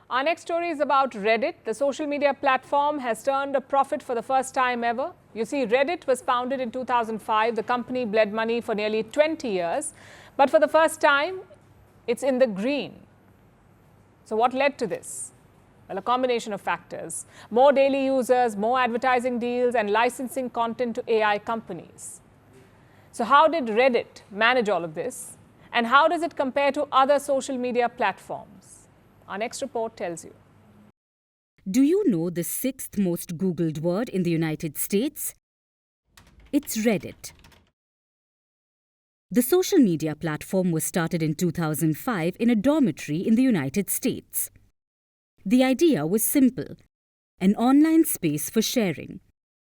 Our next story is about Reddit. The social media platform has turned a profit for the first time ever. You see, Reddit was founded in 2005. The company bled money for nearly 20 years. But for the first time, it's in the green. So what led to this? Well, a combination of factors. More daily users, more advertising deals, and licensing content to AI companies. So how did Reddit manage all of this? And how does it compare to other social media platforms? Our next report tells you. Do you know the sixth most Googled word in the United States? It's Reddit. The social media platform was started in 2005 in a dormitory in the United States. The idea was simple: an online space for sharing.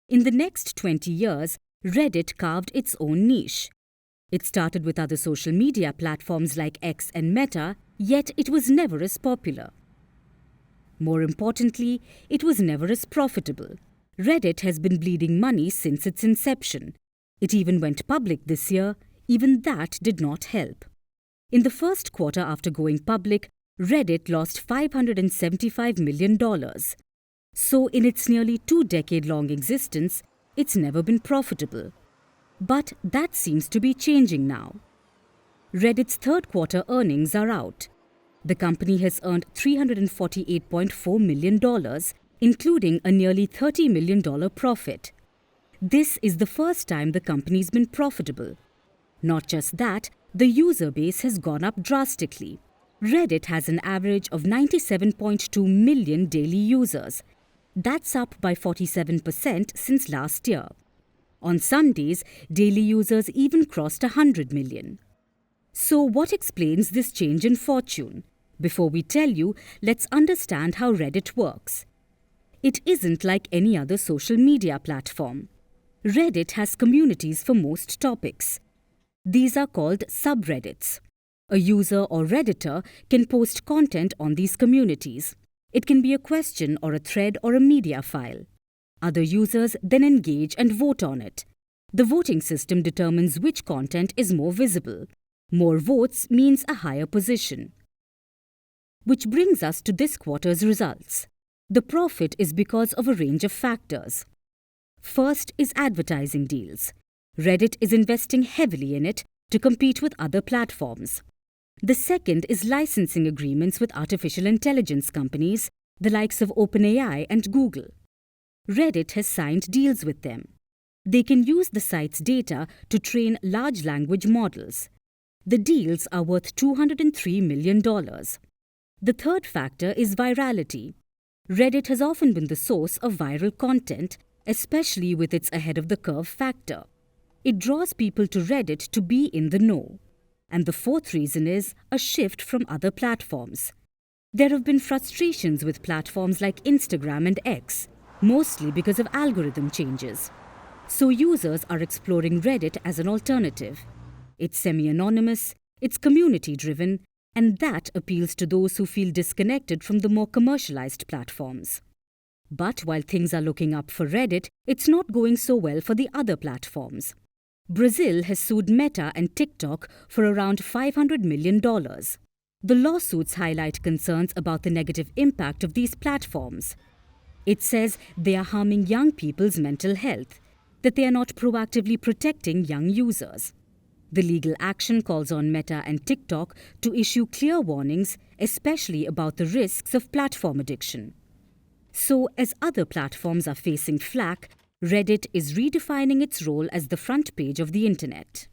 In the next 20 years, Reddit carved its own niche. It started with other social media platforms like X and Meta, yet it was never as popular. More importantly, it was never as profitable. Reddit has been bleeding money since its inception. It even went public this year. Even that did not help. In the first quarter after going public, Reddit lost $575 million. So in its nearly 2-decade-long existence, it's never been profitable. But that seems to be changing now. Reddit's third quarter earnings are out. The company has earned $348.4 million, including a nearly $30 million profit. This is the first time the company's been profitable. Not just that, the user base has gone up drastically. Reddit has an average of 97.2 million daily users. That's up by 47% since last year. On Sundays, daily users even crossed 100 million. So what explains this change in fortune? Before we tell you, let's understand how Reddit works. It isn't like any other social media platform. Reddit has communities for most topics. These are called subreddits. A user or Redditor can post content on these communities. It can be a question or a thread or a media file. Other users then engage and vote on it. The voting system determines which content is more visible. More votes means a higher position. Which brings us to this quarter's results. The profit is because of a range of factors. First is advertising deals. Reddit is investing heavily in it to compete with other platforms. The second is licensing agreements with artificial intelligence companies, the likes of OpenAI and Google. Reddit has signed deals with them. They can use the site's data to train large language models. The deals are worth $203 million. The third factor is virality. Reddit has often been the source of viral content, especially with its ahead-of-the-curve factor. It draws people to Reddit to be in the know. And the fourth reason is a shift from other platforms. There have been frustrations with platforms like Instagram and X, mostly because of algorithm changes. So users are exploring Reddit as an alternative. It's semi-anonymous, it's community-driven, and that appeals to those who feel disconnected from the more commercialized platforms. But while things are looking up for Reddit, it's not going so well for the other platforms. Brazil has sued Meta and TikTok for around $500 million. The lawsuits highlight concerns about the negative impact of these platforms. It says they are harming young people's mental health, that they are not proactively protecting young users. The legal action calls on Meta and TikTok to issue clear warnings, especially about the risks of platform addiction. So, as other platforms are facing flack, Reddit is redefining its role as the front page of the internet.